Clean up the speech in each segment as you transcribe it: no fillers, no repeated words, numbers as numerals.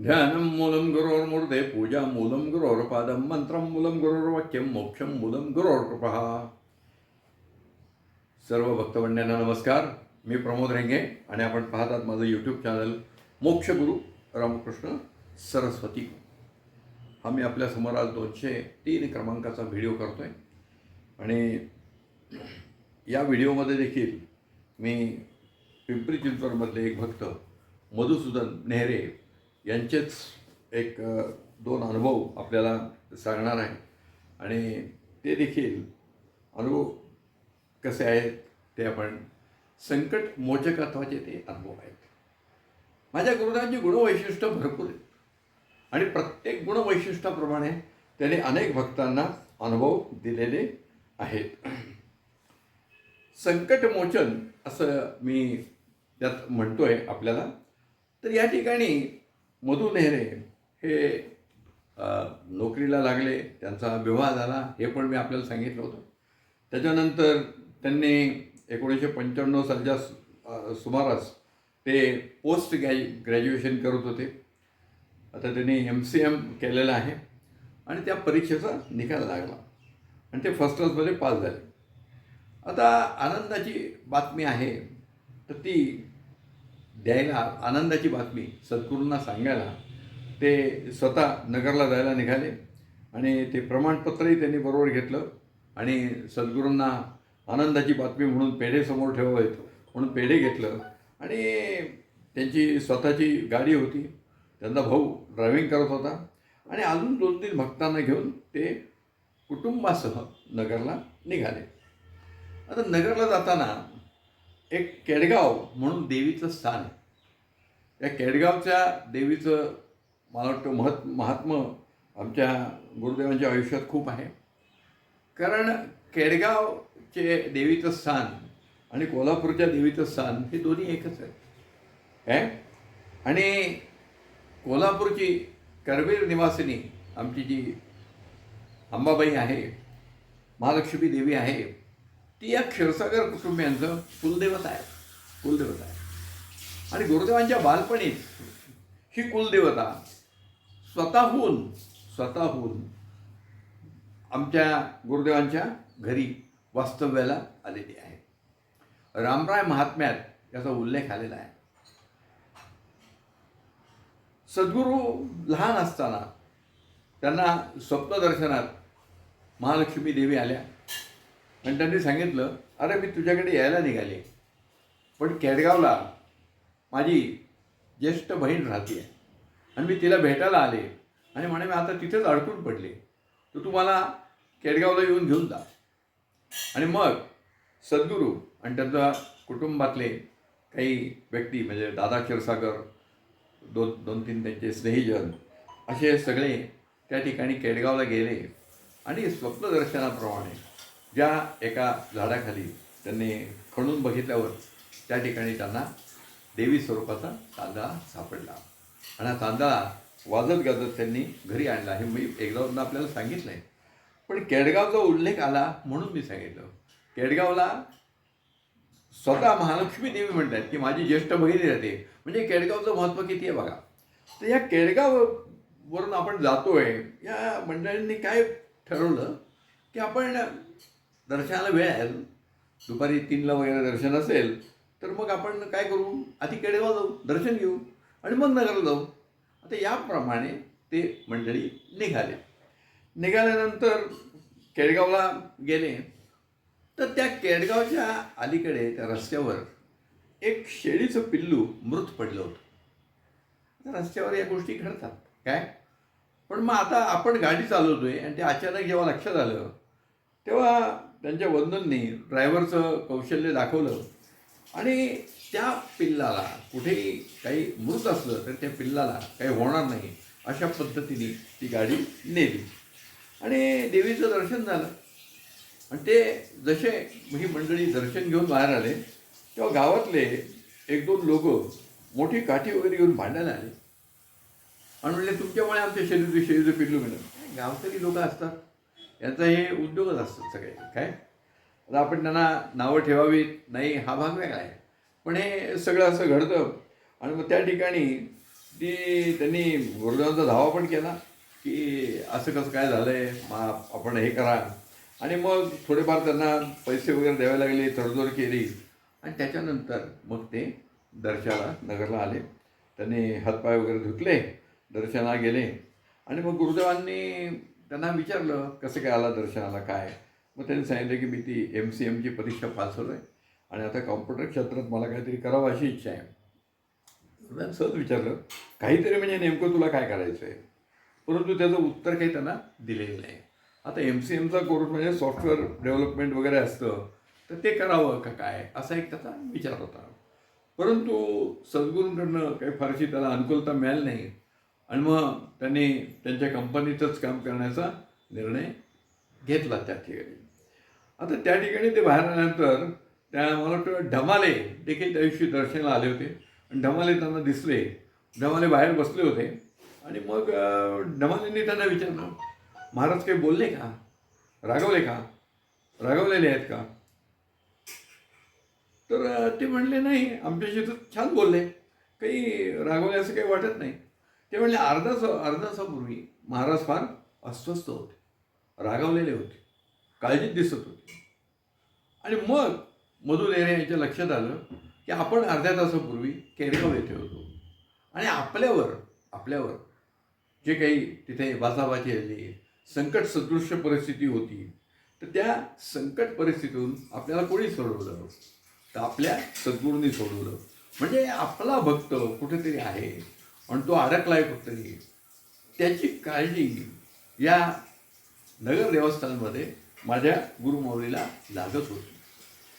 ध्यानं मूलं गुरोर्मूर्धे पूजा मूलं गुरोर्पादं मंत्रं मूलं गुरोर्वाक्यं मोक्षं मूलं गुरोर्कृपः. सर्व भक्तवंद्यांना नमस्कार. मी प्रमोद रेंगे आणि आपण पाहतात माझं यूट्यूब चॅनल मोक्षगुरू रामकृष्ण सरस्वती. हा मी आपल्यासमोर आज 203 क्रमांकाचा व्हिडिओ करतो आहे आणि या व्हिडिओमध्ये देखील मी पिंपरी चिंचवडमधले एक भक्त मधुसूदन नेहरे यांचेच एक दोन अनुभव आपल्याला सांगणार आहे आणि ते देखील अनुभव कसे आहेत ते आपण संकट मोचकत्वाचे ते अनुभव आहेत. माझ्या गुरुदांची गुणवैशिष्ट्य भरपूर आहेत आणि प्रत्येक गुणवैशिष्ट्याप्रमाणे त्याने अनेक भक्तांना अनुभव दिलेले आहेत. संकटमोचन असं मी त्यात म्हणतोय आपल्याला. तर या ठिकाणी मधु नेहरे हे नोकरीला लागले, त्यांचा विवाह झाला हे पण मी आपल्याला सांगितलं होतं. त्याच्यानंतर त्यांनी 1995 सालच्या सुमारास ते पोस्ट ग्रॅज्युएशन करत होते. आता त्यांनी MCM केलेलं आहे आणि त्या परीक्षेचा निकाल लागला आणि ते फर्स्ट क्लासमध्ये पास झाले. आता आनंदाची बातमी आहे तर ती द्यायला, आनंदाची बातमी सद्गुरूंना सांगायला ते स्वतः नगरला जायला निघाले आणि ते प्रमाणपत्रही त्यांनी बरोबर घेतलं आणि सद्गुरूंना आनंदाची बातमी म्हणून पेढे समोर ठेवावेत म्हणून पेढे घेतलं आणि त्यांची स्वतःची गाडी होती. त्यांचा भाऊ ड्रायव्हिंग करत होता आणि अजून 2-3 भक्तांना घेऊन ते कुटुंबासह नगरला निघाले. आता नगरला जाताना एक केडगाव म्हणून देवीचं स्थान आहे. त्या केडगावच्या देवीचं मला वाटतं महात्म्य आमच्या गुरुदेवांच्या आयुष्यात खूप आहे. कारण केडगावचे देवीचं स्थान आणि कोल्हापूरच्या देवीचं स्थान हे दोन्ही एकच आहे. आणि कोल्हापूरची करवीर निवासिनी आमची जी अंबाबाई आहे, महालक्ष्मी देवी आहे, ती या क्षीरसागर कुटुंबियांचं कुलदेवता आहे. आणि गुरुदेवांच्या बालपणीच ही कुलदेवता स्वतःहून आमच्या गुरुदेवांच्या घरी वास्तव्याला आलेली आहे. रामराय महात्म्यात याचा उल्लेख आलेला आहे. सद्गुरू लहान असताना त्यांना स्वप्नदर्शनात महालक्ष्मी देवी आल्या आणि त्यांनी सांगितलं, अरे मी तुझ्याकडे यायला निघाले, पण केडगावला माझी ज्येष्ठ बहीण राहते आहे आणि मी तिला भेटायला आले आणि म्हणे मी आता तिथेच अडकून पडले, तर तू मला केडगावला येऊन घेऊन जा. आणि मग सद्गुरू आणि त्यांच्या कुटुंबातले काही व्यक्ती म्हणजे दादा क्षीरसागर, 2-3 त्यांचे स्नेहीजन असे सगळे त्या ठिकाणी केडगावला गेले आणि स्वप्नदर्शनाप्रमाणे ज्या एका झाडाखाली त्यांनी खणून बघितल्यावर त्या ठिकाणी त्यांना देवी स्वरूपाचा तांदळा सापडला आणि हा तांदळा वाजत गाजत त्यांनी घरी आणला. हे मी एकदा आपल्याला सांगितलं आहे, पण केडगावचा उल्लेख आला म्हणून मी सांगितलं. केडगावला स्वतः महालक्ष्मी देवी म्हणतात की माझी ज्येष्ठ बहिणी राहते, म्हणजे केडगावचं महत्त्व किती आहे बघा. तर या केडगाववरून आपण जातोय, या मंडळींनी काय ठरवलं की आपण दर्शनाला वेळ आहे, दुपारी 3ला वगैरे दर्शन असेल तर मग आपण काय करू, आधी केडगाव जाऊ, दर्शन घेऊ आणि मग नगरला जाऊ. आता याप्रमाणे ते मंडळी निघाल्यानंतर केडगावला गेले. तर त्या केडगावच्या अलीकडे त्या रस्त्यावर एक शेळीचं पिल्लू मृत पडलं होतं. रस्त्यावर या गोष्टी घडतात काय. पण मग आता आपण गाडी चालवतोय आणि ते अचानक जेव्हा लक्षात आलं तेव्हा त्यांच्या बंधूंनी ड्रायव्हरचं कौशल्य दाखवलं आणि त्या पिल्लाला कुठेही काही मृत असलं तर त्या पिल्लाला काही होणार नाही अशा पद्धतीने ती गाडी नेली आणि देवीचं दर्शन झालं. आणि ते जसे ही मंडळी दर्शन घेऊन बाहेर आले तेव्हा गावातले 1-2 लोक मोठी काठी वगैरे घेऊन भांडायला आले आणि म्हणले, तुमच्यामुळे आमच्या शेळीचं पिल्लू मिळालं. गावकरी लोक असतात, यांचा हे उद्योगच असतात सगळे काय. आता आपण त्यांना नावं ठेवावीत नाही हा भाग वेगळा आहे, पण हे सगळं असं घडतं. आणि मग त्या ठिकाणी त्यांनी गुरुदेवांचा धावा पण केला की असं कसं काय झालं आहे, आपण हे करा. आणि मग थोडेफार त्यांना पैसे वगैरे द्यावे लागले, तडजोड केली. आणि त्याच्यानंतर मग ते दर्शनाला नगरला आले. त्यांनी हातपाय वगैरे धुतले, दर्शनाला गेले. आणि मग गुरुदेवांनी त्यांना विचारलं कसं काय आला दर्शनाला, काय. मग त्यांनी सांगितलं की मी ती MCMची परीक्षा पास होलो आहे आणि आता कॉम्प्युटर क्षेत्रात मला काहीतरी करावं अशी इच्छा आहे. गुरुदेवांनी सहज विचारलं काहीतरी म्हणजे नेमकं तुला काय करायचं आहे. परंतु त्याचं उत्तर काही त्यांना दिलेलं नाही. आता MCMचा कोर्स म्हणजे सॉफ्टवेअर डेव्हलपमेंट वगैरे असतं, तर ते करावं का काय असा एक त्याचा विचार होता. परंतु सद्गुरूंकडनं काही फारशी त्याला अनुकूलता मिळाली नाही आणि मग त्यांनी त्यांच्या कंपनीतच काम करण्याचा निर्णय घेतला त्या ठिकाणी. आता त्या ठिकाणी ते बाहेर आल्यानंतर मला वाटतं ढमाले देखील त्या दिवशी दर्शनाला आले होते आणि ढमाले त्यांना दिसले. ढमाले बाहेर बसले होते आणि मग ढमालेंनी त्यांना विचारलं महाराज काही बोलले का, रागवले का, रागवलेले आहेत का. तर ते म्हणले नाही आमच्याशी तर छान बोलले, काही रागवले असं काही वाटत नाही. ते म्हणले अर्धा तासापूर्वी महाराज फार अस्वस्थ होते, रागावलेले होते, काळजीत दिसत होते. आणि मग मधु नेहरे यांच्या लक्षात आलं की आपण अर्ध्या तासापूर्वी केरगाव येथे होतो आणि आपल्यावर जे काही तिथे वाचावाची आली संकट सदृश्य परिस्थिती होती, तर त्या संकट परिस्थितीतून आपल्याला कोणी सोडवलं, तर आपल्या सद्गुरूंनी सोडवलं. म्हणजे आपला भक्त कुठेतरी आहे आणि तो अडकलाय कुठेतरी, त्याची काळजी या नगर देवस्थानमध्ये माझ्या गुरुमाऊलीला लागत होती.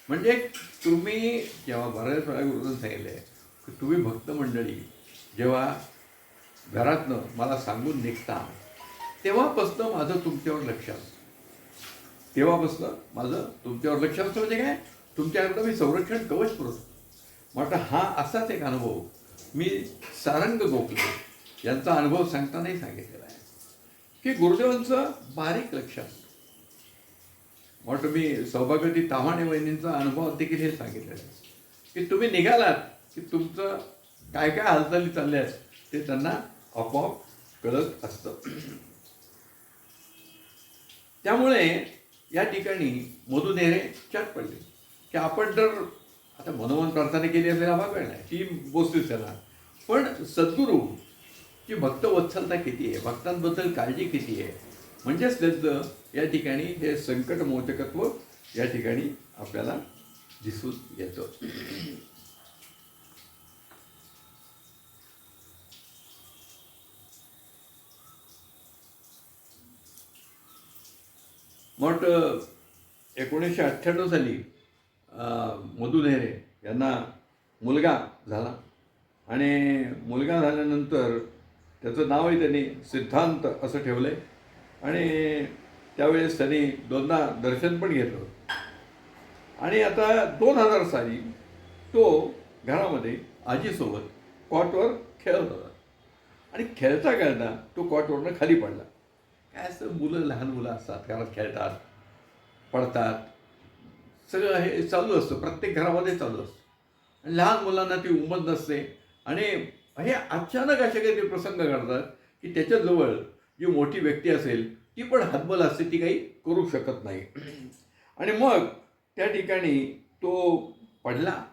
म्हणजे तुम्ही जेव्हा बऱ्याच वेळा गुरुदान सांगितले की तुम्ही भक्त मंडळी जेव्हा घरातनं मला सांगून निघता तेव्हापासनं माझं तुमच्यावर लक्ष असतं. म्हणजे काय, तुमच्याकरता मी संरक्षण कवच पुरवतो. म्हटलं हा असाच एक अनुभव मी सारंग गोखले यांचा अनुभव सांगतानाही सांगितलेला आहे की गुरुदेवांचं बारीक लक्ष असतं. म्हटलं मी सौभाग्यवती ताम्हाणे वहिनींचा अनुभव देखील हे सांगितलेलं आहे की तुम्ही निघालात की तुमचं काय काय हालचाली चालल्या आहेत ते त्यांना आपोआप कळत असतं. त्यामुळे या ठिकाणी मधु नेहरे चट पडले की आपण तर आता मनोमन प्रार्थना केली असलेला भाग नाही, ती गोष्टीच त्याला. पण सद्गुरूची भक्तवत्सलता किती आहे, भक्तांबद्दल काळजी किती आहे, म्हणजेच त्यांचं या ठिकाणी हे संकटमोचकत्व या ठिकाणी आपल्याला दिसून येतं. मग 1998 साली मधु नेहरे यांना मुलगा झाला आणि मुलगा झाल्यानंतर त्याचं नावही त्यांनी सिद्धांत असं ठेवलं आहे. आणि त्यावेळेस त्यांनी 2दा दर्शन पण घेतलं. आणि आता 2000 साली तो घरामध्ये आजीसोबत कॉटवर खेळत होता आणि खेळता खेळता तो कॉटवरनं खाली पडला. काय असतं, लहान मुलं असतात, घरात खेळतात, पडतात, सगळं हे चालू असतं, प्रत्येक घरामध्ये चालू असतं. आणि लहान मुलांना ती उमत नसते आणि हे अचानक असे काही प्रसंग घडतात की त्याच्याजवळ जी मोठी व्यक्ती असेल ती पण हतबल असते, ती काही करू शकत नाही. आणि मग त्या ठिकाणी तो पडला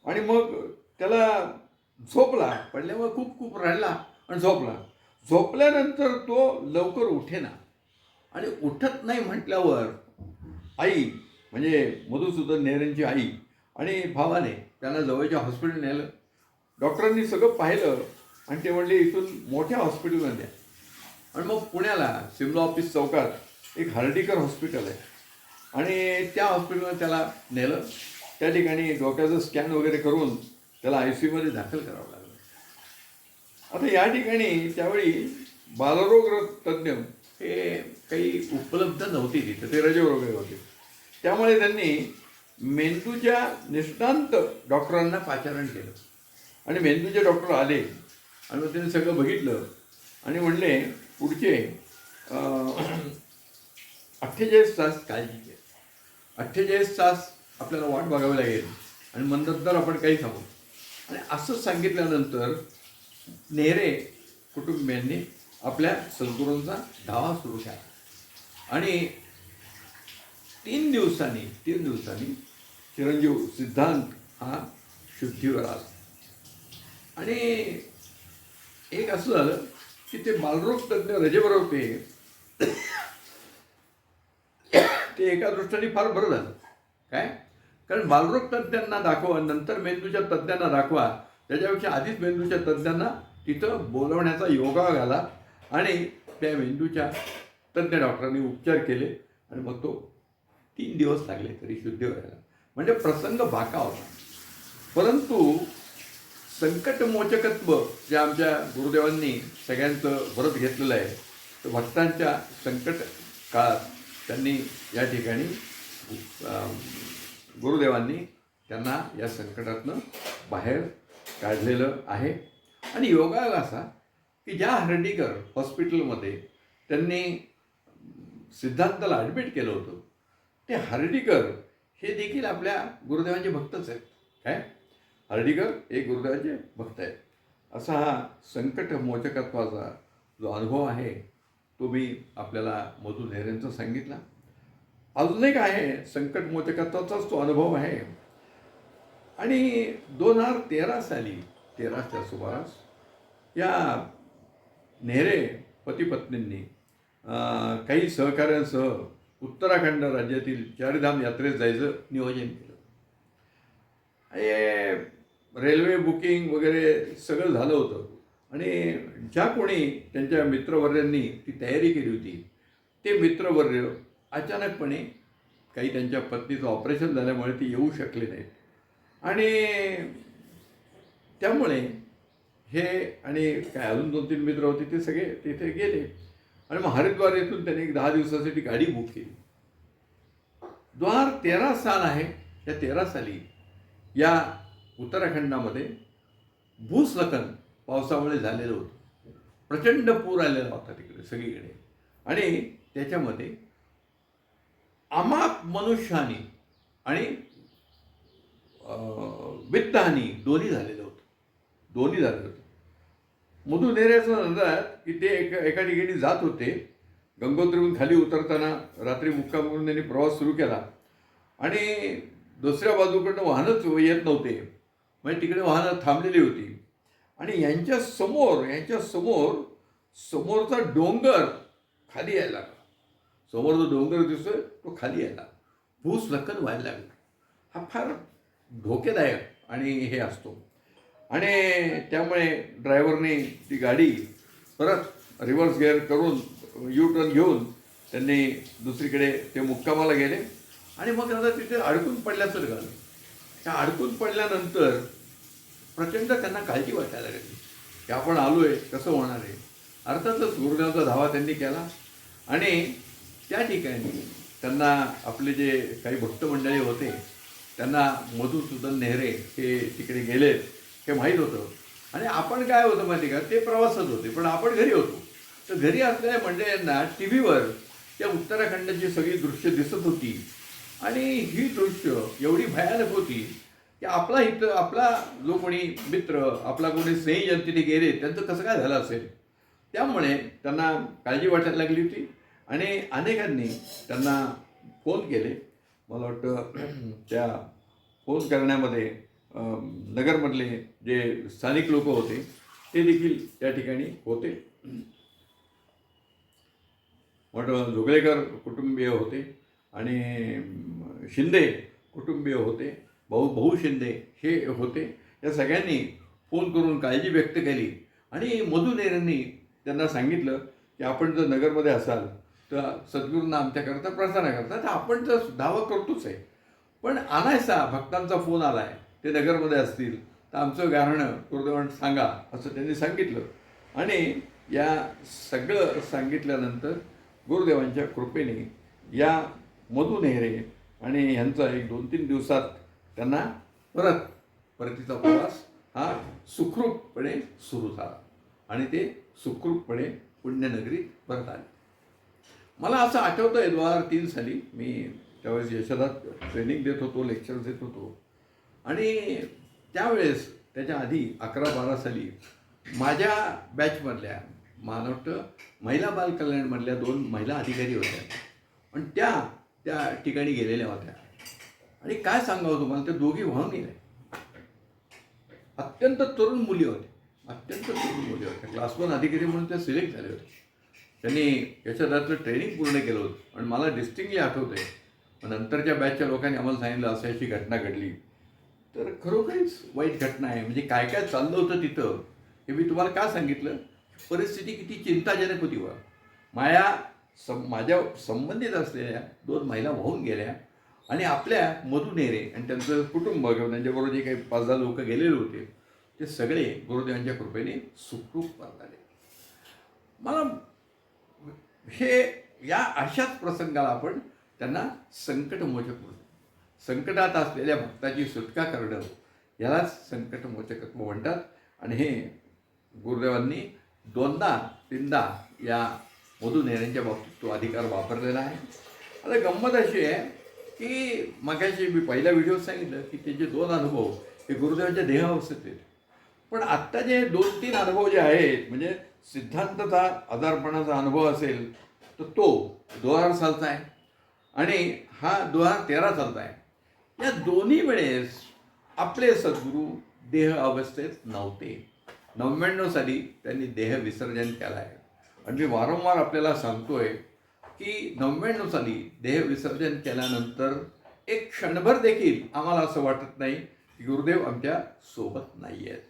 आणि मग त्याला झोपला. पडल्यावर खूप खूप रडला आणि झोपल्यानंतर तो लवकर उठेना आणि उठत नाही म्हटल्यावर आई म्हणजे मधुसूदन नेहरेंची आई आणि भावाने त्यांना जवळच्या हॉस्पिटल नेलं. डॉक्टरांनी सगळं पाहिलं आणि ते म्हणले इथून मोठ्या हॉस्पिटलमध्ये द्या. आणि मग पुण्याला सिमला ऑफिस चौकात एक हार्डिकर हॉस्पिटल आहे आणि त्या हॉस्पिटलमध्ये त्याला नेलं. त्या ठिकाणी डोक्याचं स्कॅन वगैरे करून त्याला ICUमध्ये दाखल करावं लागलं. आता या ठिकाणी त्यावेळी बालरोग तज्ज्ञ हे काही उपलब्ध नव्हती तिथं, ते रजेवर वगैरे होते. त्यामुळे त्यांनी मेंदूच्या निष्णांत डॉक्टरांना पाचारण केलं आणि मेंदूचे डॉक्टर आले आणि मग त्यांनी सगळं बघितलं आणि म्हणले पुढचे 48 तास काळजी घे, 48 तास आपल्याला वाट बघावी लागेल आणि नंतर आपण काही सांगू. आणि असं सांगितल्यानंतर नेहरे कुटुंबियांनी आपल्या सद्गुरूंचा धावा सुरू केला आणि 3 दिवसांनी चिरंजीव सिद्धांत हा शुद्धीवर आला. आणि एक असं झालं की ते बालरोग तज्ज्ञ रजेवर होते, ते एका दृष्टीने फार बरं झालं. काय, कारण बालरोग तज्ज्ञांना दाखवा, नंतर मेंदूच्या तज्ज्ञांना दाखवा, त्याच्यापेक्षा आधीच मेंदूच्या तज्ज्ञांना तिथं बोलवण्याचा योगायोग आला आणि त्या मेंदूच्या तज्ज्ञ डॉक्टरांनी उपचार केले आणि मग तो 3 दिवस लागले तरी शुद्ध व्हायला. म्हणजे प्रसंग बाका होता. परंतु संकटमोचकत्व जे आमच्या गुरुदेवांनी सगळ्यांचं व्रत घेतलेलं आहे, तर भक्तांच्या संकट काळात त्यांनी या ठिकाणी गुरुदेवांनी त्यांना या संकटातनं बाहेर काढलेलं आहे. आणि योगायोग असा की ज्या हर्डीकर हॉस्पिटलमध्ये त्यांनी सिद्धांताला ॲडमिट केलं होतं, ते हर्डीकर हे देखील आपल्या गुरुदेवांचे भक्तच आहेत. काय, हर्डीकर हे गुरुदेवांचे भक्त आहेत. असा हा संकटमोचकत्वाचा जो अनुभव आहे तो मी आपल्याला मधु नेहरेंचा सांगितला. अजून एक आहे संकटमोचकत्वाचाच तो अनुभव आहे. आणि 2013 साली 13च्या सुमारास या नेहरे पती पत्नींनी काही सहकाऱ्यांसह उत्तराखंड राज्यातील चारधाम यात्रेत जायचं नियोजन केलं. रेल्वे बुकिंग वगैरे सगळं झालं होतं आणि ज्या कोणी त्यांच्या मित्रवर्यांनी ती तयारी केली होती, ते मित्रवर्य अचानकपणे काही त्यांच्या पत्नीचं ऑपरेशन झाल्यामुळे ती येऊ शकले नाहीत. आणि त्यामुळे हे आणि काय अजून 2-3 मित्र होते ते सगळे तिथे गेले आणि मग हरिद्वार येथून त्यांनी एक 10 दिवसासाठी गाडी बुक केली. 2013 साल आहे. या 13 साली या उत्तराखंडामध्ये भूस्खलन पावसामुळे झालेलं होतं. प्रचंड पूर आलेला होता तिकडे सगळीकडे आणि त्याच्यामध्ये अमाप मनुष्यहानी आणि वित्तहानी दोन्ही झालेलं होतं. मधु नेहरेचा अंदाज की ते एका ठिकाणी जात होते. गंगोत्रीहून खाली उतरताना रात्री मुक्काम करून त्यांनी प्रवास सुरू केला आणि दुसऱ्या बाजूकडनं वाहनच येत नव्हते, म्हणजे तिकडे वाहनं थांबलेली होती. आणि यांच्या समोरचा डोंगर खाली यायला लागला. समोर जो डोंगर दिसतोय तो खाली यायला, भूस्खलन व्हायला लागला. हा फार धोकेदायक आणि हे असतो. आणि त्यामुळे ड्रायव्हरने ती गाडी परत रिव्हर्स गिअर करून यू टर्न घेऊन त्यांनी दुसरीकडे ते मुक्कामाला गेले. आणि मग आता तिथे अडकून पडल्याचं झालं. त्या अडकून पडल्यानंतर प्रचंड त्यांना काळजी वाटायला लागली की आपण आलो आहे, कसं होणार आहे. अर्थातच गुरुदेवांचा धावा त्यांनी केला आणि त्या ठिकाणी त्यांना आपले जे काही भक्त मंडळी होते त्यांना मधुसूदन नेहरे हे तिकडे गेले हे माहीत होतं. आणि आपण काय होतं माहिती का, ते प्रवासात होते पण आपण घरी होतो. तर घरी असलेल्या मंडळींना टी व्हीवर त्या उत्तराखंडाची सगळी दृश्य दिसत होती आणि ही दृश्य एवढी भयानक होती की आपला जो कोणी मित्र, आपला कोणी स्नेहीजन तिथे गेले त्यांचं कसं काय झालं असेल. त्यामुळे त्यांना काळजी वाटायला लागली होती आणि अनेकांनी त्यांना फोन केले. मला वाटतं त्या फोन करण्यामध्ये नगरमधले जे स्थानिक लोक होते ते देखील त्या ठिकाणी होते. मोठं जोगळेकर कुटुंबीय होते आणि शिंदे कुटुंबीय होते, भाऊ शिंदे हे होते. या सगळ्यांनी फोन करून काळजी व्यक्त केली आणि मधु नेहरेंनी त्यांना सांगितलं की आपण जर नगरमध्ये असाल तर सद्गुरूंना आमच्याकरता प्रार्थना करता, तर आपण तर दावा करतोच आहे, पण आणायचा भक्तांचा फोन आला आहे, ते नगरमध्ये असतील तर आमचं गाऱ्हाणं गुरुदेवांना सांगा असं त्यांनी सांगितलं. आणि या सगळं सांगितल्यानंतर गुरुदेवांच्या कृपेने या मधु नेहरे आणि ह्यांचा एक 2-3 दिवसात त्यांना परतीचा प्रवास हा सुखरूपपणे सुरू झाला आणि ते सुखरूपपणे पुण्यनगरीत परत आले. मला असं आठवतं आहे 2003 साली मी त्यावेळेस यशोदात ट्रेनिंग देत होतो, लेक्चर देत होतो आणि त्यावेळेस त्याच्या आधी 11-12 साली माझ्या बॅचमधल्या मला वाटतं महिला बाल कल्याणमधल्या 2 महिला अधिकारी होत्या. पण त्या त्या ठिकाणी गेलेल्या होत्या. आणि काय सांगावं तुम्हाला, त्या दोघी वाहून गेल्या. अत्यंत तरुण मुली होत्या. अत्यंत तरुण मुली होत्या. क्लास 1 अधिकारी म्हणून त्या सिलेक्ट झाले होते. त्यांनी याच्यातलं ट्रेनिंग पूर्ण केलं होतं. आणि मला डिस्टिंक्टली आठवतं आहे. नंतरच्या बॅचच्या लोकांनी आम्हाला सांगितलं असं अशी घटना घडली. तर खरोखरीच वाईट घटना आहे. म्हणजे काय काय चाललं होतं तिथं हे मी तुम्हाला का सांगितलं. परिस्थिती किती चिंताजनक होती बा. माझ्या संबंधित असलेल्या 2 महिला वाहून गेल्या. आणि आपल्या मधु नेरे आणि त्यांचं कुटुंब किंवा त्यांच्याबरोबर जे काही 5-10 लोक गेलेले होते ते सगळे गुरुदेवांच्या कृपेने सुखरूप परत आले. मला हे या अशाच प्रसंगाला आपण त्यांना संकटमोचक म्हणतो. संकटात असलेल्या भक्ताची सुटका करणं यालाच संकटमोचकत्व म्हणतात. आणि हे गुरुदेवांनी 2दा-3दा या मधु नेरेंच्या बाबतीत तो अधिकार वापरलेला आहे. आता गंमत अशी आहे की मगाशी मी पहिल्या व्हिडिओत सांगितलं की त्याचे 2 अनुभव हे गुरुदेवांच्या देहावस्थेत आहेत. पण आत्ता जे 2-3 अनुभव जे आहेत म्हणजे सिद्धांतचा आजारपणाचा अनुभव असेल तर तो 2000 सालचा आहे आणि हा 2013 सालचा आहे. या दोन्ही वेळेस आपले सद्गुरू देह अवस्थेत नव्हते. 99 साली त्यांनी देह विसर्जन केला आहे. आणि मी वारंवार आपल्याला सांगतोय की 99 साली देह विसर्जन केल्यानंतर एक क्षणभर देखील आम्हाला असं वाटत नाही की गुरुदेव आमच्या सोबत नाही आहेत.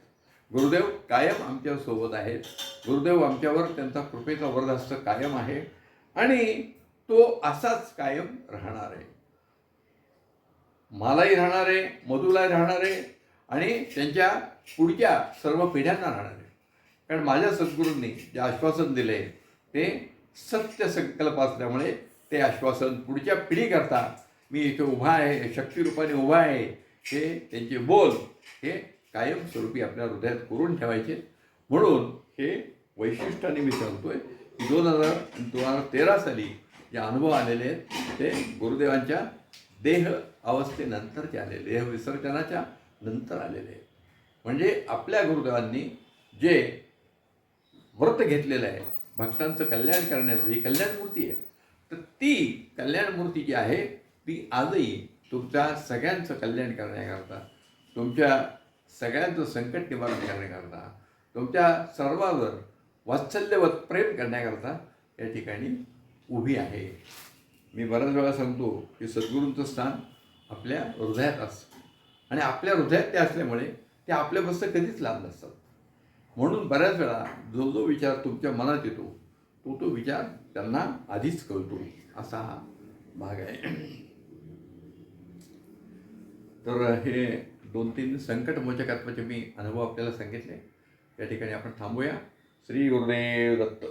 गुरुदेव कायम आमच्या सोबत आहेत. गुरुदेव आमच्यावर त्यांचा कृपेचा वरदहस्त कायम आहे आणि तो असाच कायम राहणार आहे. मलाही राहणार आहे, मधूलाही राहणार आहे आणि त्यांच्या पुढच्या सर्व पिढ्यांना राहणार आहे. कारण माझ्या सद्गुरूंनी जे आश्वासन दिले ते सत्य संकल्प असल्यामुळे ते आश्वासन पुढच्या पिढीकरता मी इथे उभा आहे, शक्तिरूपाने उभा आहे, हे त्यांचे बोल हे कायमस्वरूपी आपल्या हृदयात कोरून ठेवायचे. म्हणून हे वैशिष्ट्याने मी सांगतोय की 2000 आणि 2013 साली जे अनुभव आलेले आहेत ते गुरुदेवांच्या देह अवस्थेनंतरचे आलेले, देह विसर्जनाच्या नंतर आलेले आहेत. म्हणजे आपल्या गुरुदेवांनी जे व्रत घेतलेलं आहे भक्तांचं कल्याण करण्याचं, ही कल्याणमूर्ती आहे. तर ती कल्याणमूर्ती जी आहे ती आजही तुमच्या सगळ्यांचं कल्याण करण्याकरता, तुमच्या सगळ्यांचं संकट निवारण करण्याकरता, तुमच्या सर्वांवर वात्सल्यवत प्रेम करण्याकरता या ठिकाणी उभी आहे. मी बऱ्याच वेळा सांगतो की सद्गुरूंचं स्थान आपल्या हृदयात असतं आणि आपल्या हृदयात ते असल्यामुळे ते आपल्यापासून कधीच लांब नसतात. म्हणून बऱ्याच वेळा जो जो विचार तुमच्या मनात येतो तो विचार त्यांना आधीच कळतो, असा हा भाग आहे. तर हे 2-3 संकटमोचकत्वाचे मी अनुभव आपल्याला सांगितले. या ठिकाणी आपण थांबूया. श्री गुरुदेव दत्त.